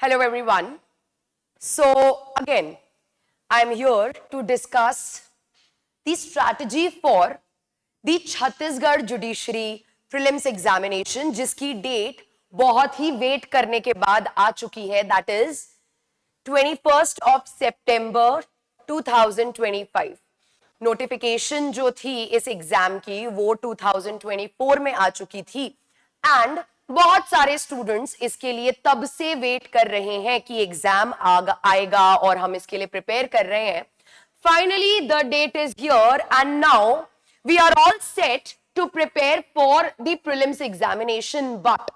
Hello everyone. So again, I'm here to discuss the strategy for the Chhattisgarh judiciary prelims examination जिसकी date बहुत ही wait करने के बाद आ चुकी है, that is 21st of September 2025. Notification जो थी इस एग्जाम की वो 2024 में आ चुकी थी एंड बहुत सारे स्टूडेंट्स इसके लिए तब से वेट कर रहे हैं कि एग्जाम आएगा और हम इसके लिए प्रिपेयर कर रहे हैं. Finally the date is here and now we are all set to prepare for the prelims examination. But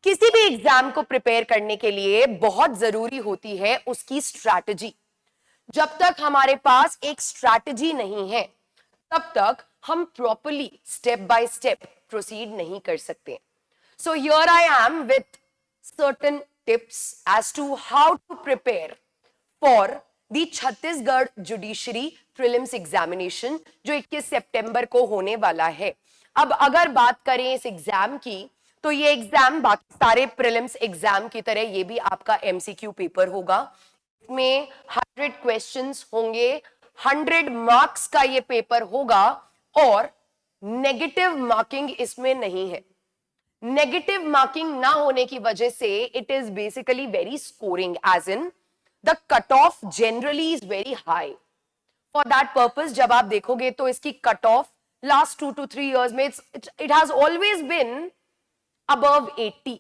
किसी भी एग्जाम को प्रिपेयर करने के लिए बहुत जरूरी होती है उसकी स्ट्रैटेजी. जब तक हमारे पास एक स्ट्रैटेजी नहीं है तब तक हम properly step by step proceed नहीं कर सकते. So here I am with certain tips as to how to prepare for the Chhattisgarh judiciary prelims examination जो 21 सितंबर को होने वाला है. अब अगर बात करें इस एग्जाम की तो ये एग्जाम बाकी सारे प्रीलिम्स एग्जाम की तरह ये भी आपका एमसीक्यू पेपर होगा. इसमें 100 क्वेश्चंस होंगे, 100 मार्क्स का ये पेपर होगा और नेगेटिव मार्किंग इसमें नहीं है. नेगेटिव मार्किंग ना होने की वजह से it is basically very scoring, as in the cut off generally is very high. For that purpose जब आप देखोगे तो इसकी cut off last 2 to 3 years में it has always been above 80,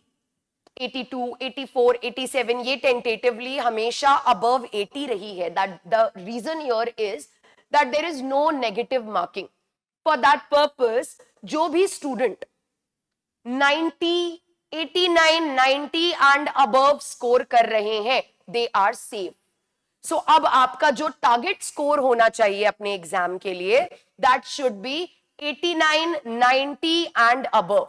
82, 84, 87. ये टेंटेटिवली हमेशा अबव 80 रही है. That the reason here is that there is no negative marking. For that purpose जो भी स्टूडेंट 90, 89, 90 एंड अबव स्कोर कर रहे हैं दे आर सेफ. सो अब आपका जो टारगेट स्कोर होना चाहिए अपने एग्जाम के लिए that should be 89, 90 and above.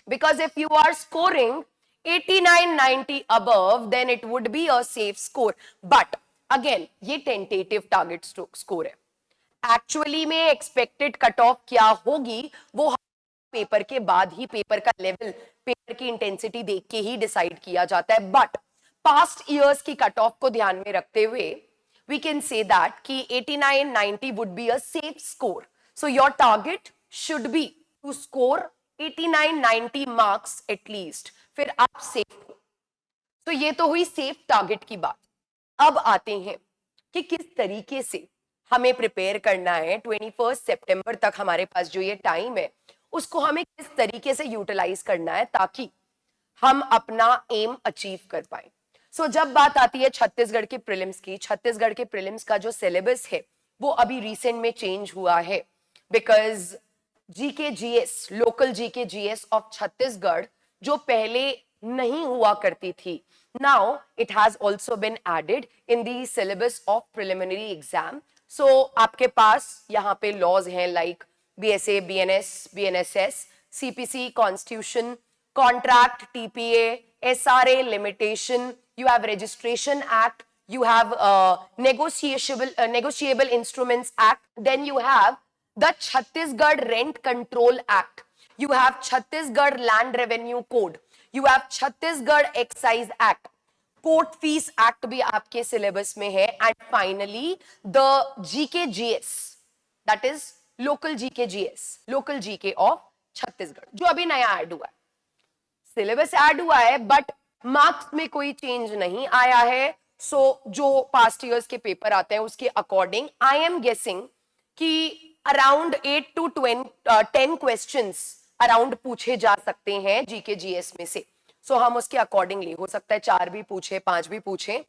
Because if you are scoring 89, 90 above then it would be a safe score. But again ये टेंटेटिव टारगेट स्कोर है. एक्चुअली में एक्सपेक्टेड कट ऑफ क्या होगी वो पेपर के बाद ही, पेपर का लेवल, पेपर की इंटेंसिटी देख के ही डिसाइड किया जाता है. बट पास्ट ईयर्स की कट ऑफ को ध्यान में रखते हुए वी कैन से दैट कि 89, 90 would be a safe score. So your target should be to score 89, 90 marks at least, फिर आप सेफ हो. तो ये तो हुई सेफ टारगेट की बात. अब आते हैं कि किस तरीके से हमें प्रिपेयर करना है. 21 सितंबर तक हमारे पास जो ये टाइम है उसको हमें किस तरीके से यूटिलाइज करना है ताकि हम अपना एम अचीव कर पाए. सो जब बात आती है छत्तीसगढ़ के प्रीलिम्स की, छत्तीसगढ़ के प्रीलिम्स का जो सिलेबस है वो अभी रिसेंट में चेंज हुआ है because GK GS, local GK GS of Chhattisgarh जो पहले नहीं हुआ करती थी, now it has also been added in the syllabus of preliminary exam. So आपके पास यहाँ पे लॉज हैं like BSA, BNS, BNSS, CPC, Constitution, Contract, TPA, SRA, Limitation. You have Registration Act. You have Negotiable Instruments Act. Then you have the Chhattisgarh Rent Control Act. You have Chhattisgarh Land Revenue Code. You have Chhattisgarh Excise Act. Court Fees Act भी आपके syllabus में है. And finally, the GKGS, that is local GK GS, local GK of Chhattisgarh जो अभी नया add हुआ है. Syllabus add हुआ है बट मार्क्स में कोई चेंज नहीं आया है. सो जो पास्ट ईयर्स के पेपर आते हैं उसके अकॉर्डिंग आई एम गेसिंग कि अराउंड 8 to 10 क्वेश्चंस अराउंड पूछे जा सकते हैं जीके जीएस में से. सो हम उसके अकॉर्डिंगली हो सकता है 4 भी पूछे, 5 भी पूछे,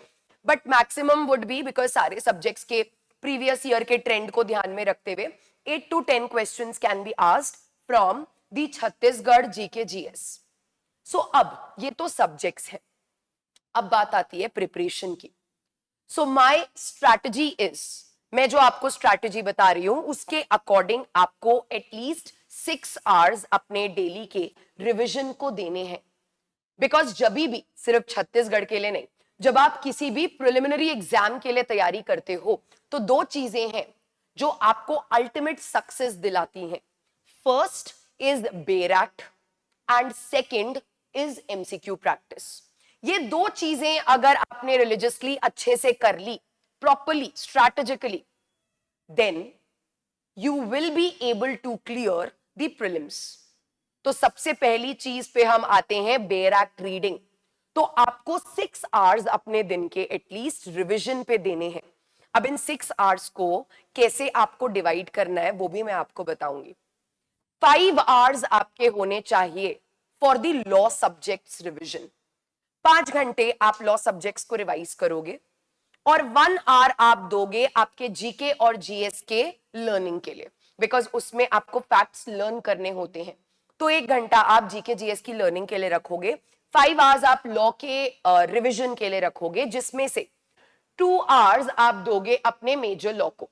but maximum would be because सारे सब्जेक्ट्स के प्रीवियस ईयर के ट्रेंड को ध्यान में रखते हुए 8 to 10 questions can be asked from the Chhattisgarh GK GS. So अब ये तो सब्जेक्ट्स हैं. अब बात आती है प्रिपरेशन की. सो माय स्ट्रैटेजी इज, मैं जो आपको स्ट्रैटेजी बता रही हूं उसके अकॉर्डिंग आपको एटलीस्ट 6 आवर्स अपने डेली के रिविजन को देने हैं. बिकॉज जब भी, सिर्फ छत्तीसगढ़ के लिए नहीं, जब आप किसी भी प्रिलिमिनरी एग्जाम के लिए तैयारी करते हो तो 2 चीजें हैं जो आपको अल्टीमेट सक्सेस दिलाती हैं. First is bare act and second is MCQ practice. ये दो चीजें अगर आपने रिलीजियसली अच्छे से कर ली, properly, strategically, then you will be able to clear the prelims. तो सबसे पहली चीज पे हम आते हैं बेयर एक्ट रीडिंग. तो आपको 6 आवर्स अपने दिन के एटलीस्ट रिवीजन पे देने हैं. अब इन 6 आवर्स को कैसे आपको डिवाइड करना है वो भी मैं आपको बताऊंगी. 5 आवर्स आपके होने चाहिए for the law subjects revision. 5 घंटे आप लॉ सब्जेक्ट्स को रिवाइज करोगे और 1 आवर आप दोगे आपके जीके और जीएस के लर्निंग के लिए, बिकॉज उसमें आपको फैक्ट्स लर्न करने होते हैं. तो 1 घंटा आप जीके जीएस की लर्निंग के लिए रखोगे. 5 आवर्स आप लॉ के रिविजन के लिए रखोगे, जिसमें से 2 आवर्स आप दोगे अपने मेजर लॉ को.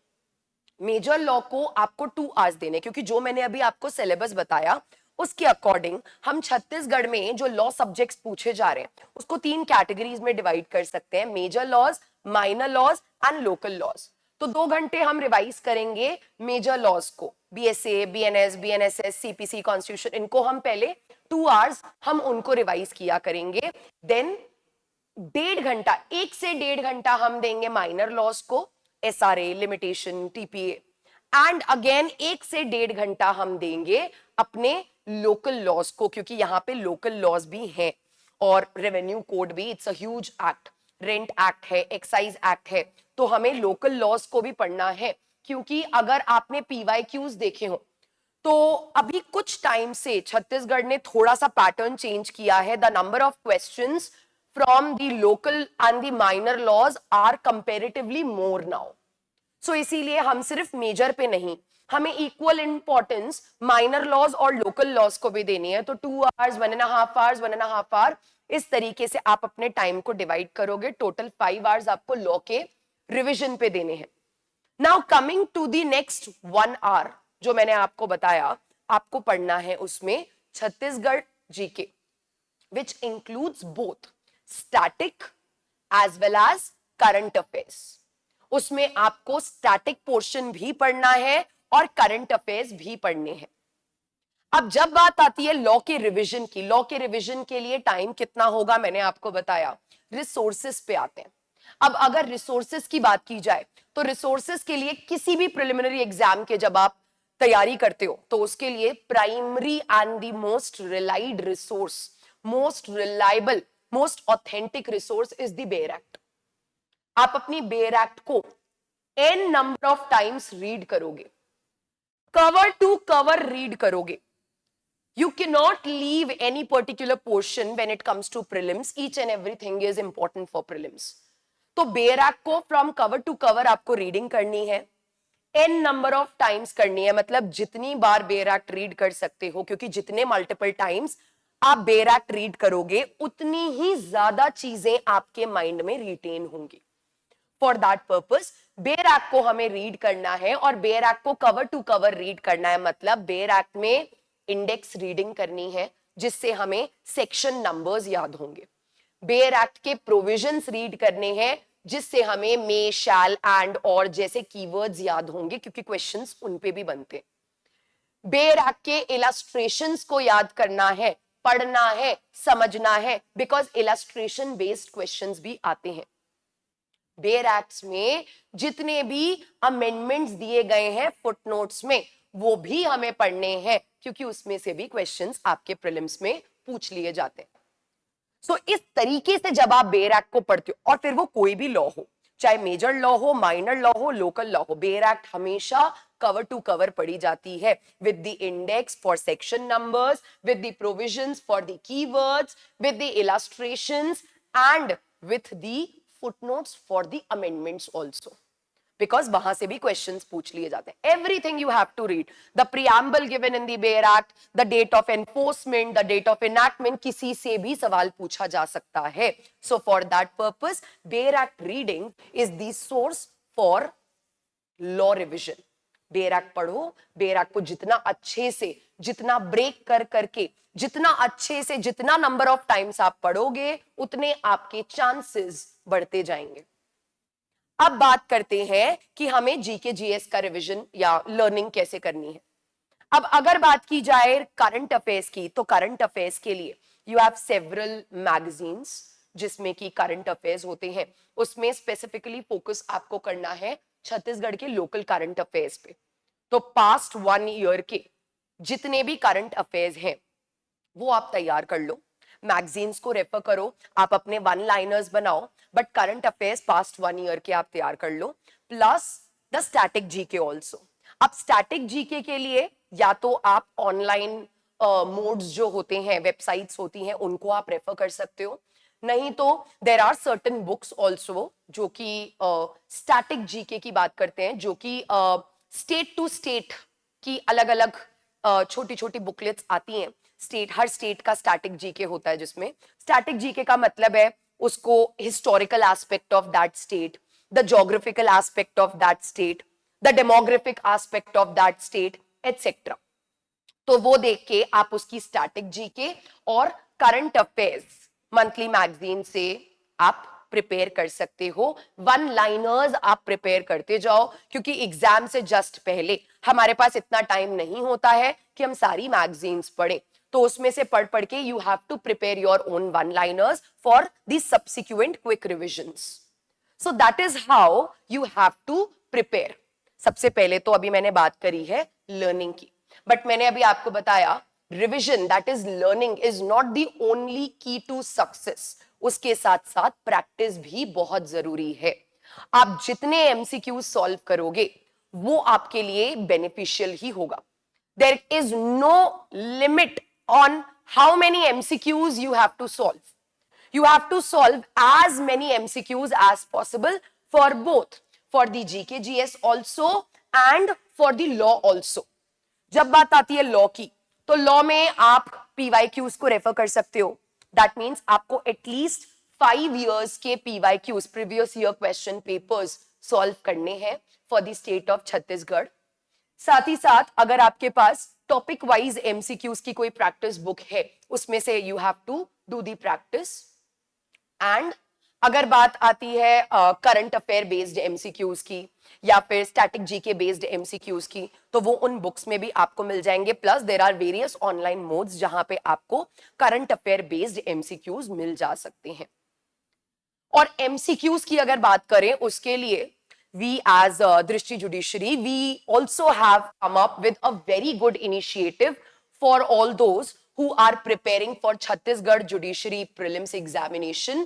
मेजर लॉ को आपको 2 आवर्स देने, क्योंकि जो मैंने अभी आपको सिलेबस बताया उसके अकॉर्डिंग हम छत्तीसगढ़ में जो लॉ सब्जेक्ट्स पूछे जा रहे हैं उसको 3 कैटेगरीज में डिवाइड कर सकते हैं: major laws, minor laws and local laws. तो 2 घंटे हम रिवाइज करेंगे मेजर लॉज को, BSA, BNS, BNSS, CPC, constitution, इनको हम पहले 2 आवर्स हम उनको रिवाइज किया करेंगे. देन 1.5 घंटा, 1 से 1.5 घंटा हम देंगे माइनर लॉज को, SRA, limitation, TPA. And again 1 से 1.5 घंटा हम देंगे अपने लोकल लॉज को, क्योंकि यहाँ पे लोकल लॉज भी हैं और रेवेन्यू कोड भी. It's a huge act. Rent act है, एक्साइज एक्ट है, तो हमें लोकल लॉज को भी पढ़ना है. क्योंकि अगर आपने पीवाईक्यूज देखे हो तो अभी कुछ टाइम से छत्तीसगढ़ ने थोड़ा सा पैटर्न चेंज किया है. The number of questions from the local and the minor laws are comparatively more now. So इसीलिए हम सिर्फ मेजर पे नहीं, हमें इक्वल इंपॉर्टेंस माइनर लॉज और लोकल लॉज को भी देनी है. तो 2 आवर्स, 1.5 आवर्स, 1.5 आवर, इस तरीके से आप अपने टाइम को डिवाइड करोगे. टोटल 5 आवर्स आपको लॉ के रिवीजन पे देने हैं. Now coming to the next 1 hour जो मैंने आपको बताया, आपको पढ़ना है उसमें Chhattisgarh GK, which includes both static as well as current affairs. उसमें आपको स्टैटिक पोर्शन भी पढ़ना है और करंट अफेयर्स भी पढ़ने हैं. अब जब बात आती है लॉ के रिवीजन की, लॉ के रिवीजन के लिए टाइम कितना होगा मैंने आपको बताया. रिसोर्सेस पे आते हैं. अब अगर रिसोर्सेस की बात की जाए तो रिसोर्सेस के लिए किसी भी प्रिलिमिनरी एग्जाम के जब आप तैयारी करते हो तो उसके लिए primary and the most relied resource, most reliable, most authentic resource is the bare act. आप अपनी बेयर एक्ट को n number of times read करोगे, कवर टू कवर रीड करोगे. You cannot leave any particular portion when it comes to prelims. Each and everything is important for prelims. तो bare act को from cover to cover आपको reading करनी है, n number of times करनी है. मतलब जितनी बार बेयर एक्ट रीड कर सकते हो, क्योंकि जितने मल्टीपल टाइम्स आप बेयर एक्ट रीड करोगे उतनी ही ज्यादा चीजें आपके माइंड में रिटेन होंगी. For that purpose bare act को हमें रीड करना है और बेयर एक्ट को कवर टू कवर रीड करना है. मतलब बेयर एक्ट में इंडेक्स रीडिंग करनी है जिससे हमें सेक्शन नंबर्स याद होंगे. बेयर एक्ट के प्रोविजंस रीड करने हैं जिससे हमें मे, शैल, एंड और जैसे कीवर्ड्स याद होंगे, क्योंकि क्वेश्चंस उन पे भी बनते हैं. बेयर एक्ट के इलस्ट्रेशंस को याद करना है, पढ़ना है, समझना है, बिकॉज इलस्ट्रेशन बेस्ड क्वेश्चंस भी आते हैं. बेयर एक्ट्स में जितने भी अमेंडमेंट्स दिए गए हैं फुटनोट्स में वो भी हमें पढ़ने हैं, क्योंकि उसमें से भी क्वेश्चंस आपके प्रीलिम्स में पूछ लिए जाते हैं. सो इस तरीके से जब आप बेयर एक्ट को पढ़ते हो, और फिर वो कोई भी लॉ हो, चाहे मेजर लॉ हो, माइनर लॉ हो, लोकल लॉ हो, बेयर एक्ट हमेशा कवर टू कवर पढ़ी जाती है with the index for section numbers, with the provisions for the keywords, with the illustrations and with the footnotes for the amendments also, because वहां से भी questions पूछ लिए जाते हैं. Everything you have to read, the preamble given in the Bayer Act, the date of enforcement, the date of enactment, किसी से भी सवाल पूछा जा सकता है. So for that purpose Bayer Act reading is the source for law revision. Bare act पढ़ो. Bare act को जितना अच्छे से, जितना ब्रेक कर करके, जितना अच्छे से, जितना नंबर ऑफ टाइम्स आप पढ़ोगे उतने आपके चांसेस बढ़ते जाएंगे. अब बात करते हैं कि हमें जीके जीएस का रिवीजन या लर्निंग कैसे करनी है. अब अगर बात की जाए करंट अफेयर्स की, तो करंट अफेयर्स के लिए यू हैव सेवरल मैगजीन्स, जिसमें कि करंट अफेयर्स होते हैं, उसमें स्पेसिफिकली फोकस आपको करना है छत्तीसगढ़ के लोकल करंट अफेयर्स पे। तो पास्ट 1 ईयर के जितने भी करंट अफेयर्स हैं वो आप तैयार कर लो, मैगजीन्स को रेफर करो, आप अपने वन लाइनर्स बनाओ, but current affairs past 1 year के आप तैयार कर लो, plus the static GK also. अब स्टैटिक जीके के लिए या तो आप ऑनलाइन मोड्स जो होते हैं, वेबसाइट्स होती हैं, उनको आप रेफर कर सकते हो, नहीं तो there are certain books also जो कि स्टैटिक जीके की बात करते हैं, जो कि स्टेट टू स्टेट की अलग अलग छोटी छोटी बुकलेट्स आती हैं। हर स्टेट का स्टैटिक जीके होता है, जिसमें स्टैटिक जीके का मतलब है उसको historical aspect of that state, the geographical aspect of that state, the demographic aspect of that state etcetera. तो वो देख के आप उसकी स्टैटिक जीके और करंट अफेयर्स मंथली मैगजीन से आप प्रिपेयर कर सकते हो। वन लाइनर्स आप प्रिपेयर करते जाओ, क्योंकि एग्जाम से जस्ट पहले हमारे पास इतना टाइम नहीं होता है कि हम सारी मैगजीन्स पढ़ें, तो उसमें से पढ़ पढ़ के you have to prepare your own one liners for the subsequent quick revisions. So that is how you have to prepare. सबसे पहले तो अभी मैंने बात करी है लर्निंग की, बट मैंने अभी आपको बताया revision, that is learning, is not the only की टू सक्सेस। उसके साथ साथ प्रैक्टिस भी बहुत जरूरी है। आप जितने एमसीक्यू सॉल्व करोगे वो आपके लिए बेनिफिशियल ही होगा। There is no limit on how many MCQs you have to solve. You have to solve as many MCQs as possible for both, for the GK GS also and for the law also. जब बात आती है law की, तो law में आप PYQs को refer कर सकते हो। दैट मीन्स आपको एटलीस्ट 5 years के PYQs, previous year question papers solve करने हैं for the state of Chhattisgarh. साथ ही साथ अगर आपके पास टॉपिक वाइज एमसीक्यूज की कोई प्रैक्टिस बुक है, उसमें से you have to do the practice. And अगर बात आती है करंट अफेयर बेस्ड एमसीक्यूज की या फिर स्टैटिक जीके बेस्ड एमसीक्यूज की, तो वो उन बुक्स में भी आपको मिल जाएंगे। Plus there are various online modes जहां पे आपको करंट अफेयर बेस्ड एमसीक्यूज मिल जा सकते हैं। और एमसीक्यूज की अगर बात करें, उसके लिए we as Drishti Judiciary, we also have come up with a very good initiative for all those who are preparing for Chhattisgarh Judiciary Prelims Examination,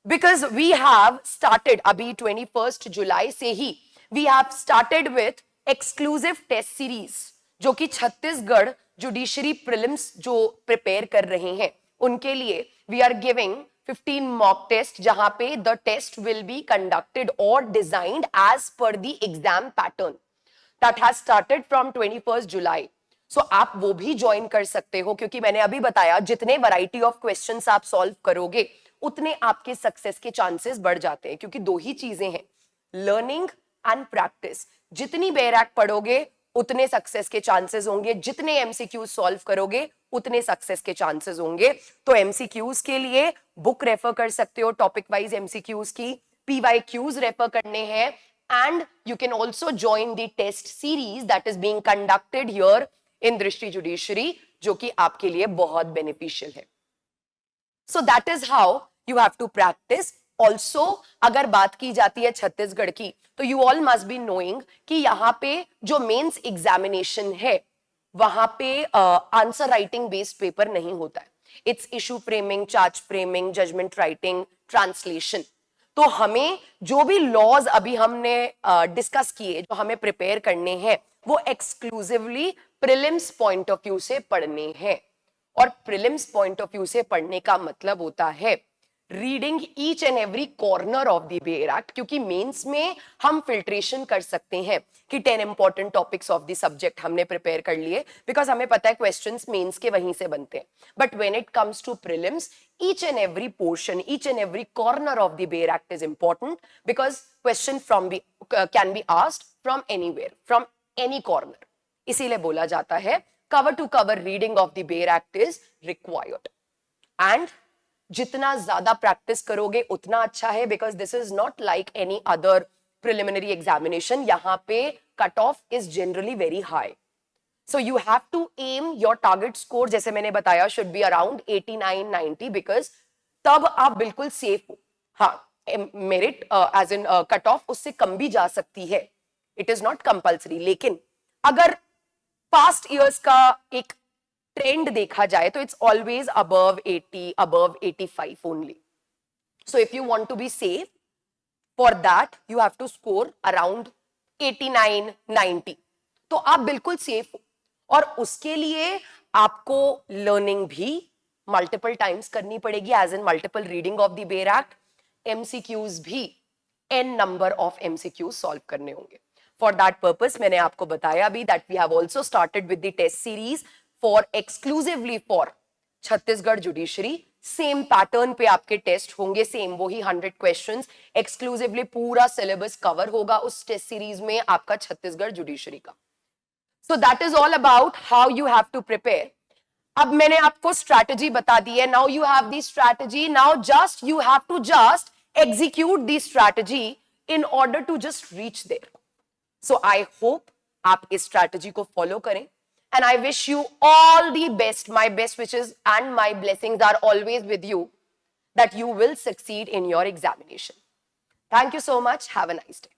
because we have started abhi 21st July se hi we have started with exclusive test series जो कि Chhattisgarh judiciary prelims जो prepare कर रहे हैं उनके लिए we are giving 15 mock test, जहां पे the test will be conducted or designed as per the exam pattern that has started from 21st July. So आप वो भी ज्वाइन कर सकते हो, क्योंकि मैंने अभी बताया जितने वैरायटी ऑफ क्वेश्चंस आप सॉल्व करोगे उतने आपके सक्सेस के चांसेस बढ़ जाते हैं, क्योंकि दो ही चीजें हैं, लर्निंग एंड प्रैक्टिस। जितनी बेरैक पढ़ोगे उतने सक्सेस के चांसेस होंगे, जितने एमसीक्यूज सॉल्व करोगे उतने सक्सेस के चांसेस होंगे। तो एमसीक्यूज के लिए बुक रेफर कर सकते हो, टॉपिक वाइज एमसीक्यूज की, पीवाईक्यूज रेफर करने हैं, and you can also join the test series that is being conducted here in Drishti judiciary, जो कि आपके लिए बहुत बेनिफिशियल है। So that is how you have to practise. Also अगर बात की जाती है छत्तीसगढ़ की, तो you all must be knowing कि यहाँ पे जो मेंस एग्जामिनेशन है वहां पे आंसर राइटिंग बेस्ड पेपर नहीं होता है। It's issue framing, charge framing, judgement writing, translation. तो हमें जो भी लॉज अभी हमने डिस्कस किए, जो हमें प्रिपेयर करने हैं, वो exclusively prelims point of view से पढ़ने हैं। और प्रीलिम्स पॉइंट ऑफ व्यू से पढ़ने का मतलब होता है reading each and every corner of the bare act, क्योंकि मेंस में हम फिल्ट्रेशन कर सकते हैं कि 10 important topics of the subject हमने प्रिपेयर कर लिए, बिकॉज हमें पता है क्वेश्चंस मेंस के वहीं से बनते हैं। But when it comes to prelims, each and every portion, each and every corner of the bare act is important, because question can be asked from anywhere, from any corner. इसीलिए बोला जाता है cover to cover reading of the bare act is required. And जितना ज्यादा practice करोगे उतना अच्छा है, because this is not like any other preliminary examination. यहाँ पे cut off is generally very high, so you have to aim your target score, जैसे मैंने बताया, शुड बी अराउंड 89-90, बिकॉज तब आप बिल्कुल सेफ हो. हाँ, merit as in cut off उससे कम भी जा सकती है, इट इज नॉट कंपल्सरी. लेकिन अगर पास्ट ईयर्स का एक ट्रेंड देखा जाए तो it's always above 80, above 85 only. So if you want to be safe, for that you have to score around 89, 90. तो आप बिल्कुल सेफ हो. और उसके लिए आपको लर्निंग भी मल्टीपल टाइम्स करनी पड़ेगी, as in multiple reading of the bare act. MCQs भी n number of MCQs solve करने होंगे. फॉर दैट पर्पस मैंने आपको बताया भी that we have also started with the test series for exclusively for Chhattisgarh judiciary. Same pattern पे आपके test होंगे, सेम वही 100 क्वेश्चंस, एक्सक्लूसिवली पूरा सिलेबस कवर होगा उस टेस्ट सीरीज में आपका छत्तीसगढ़ जुडिशरी का. So that is all about how you have to prepare. अब मैंने आपको स्ट्रैटेजी बता दी है. Now you have the strategy, now just you have to just execute the strategy in order to just reach there. So I hope आप इस strategy को follow करें. And I wish you all the best. My best wishes and my blessings are always with you, that you will succeed in your examination. Thank you so much. Have a nice day.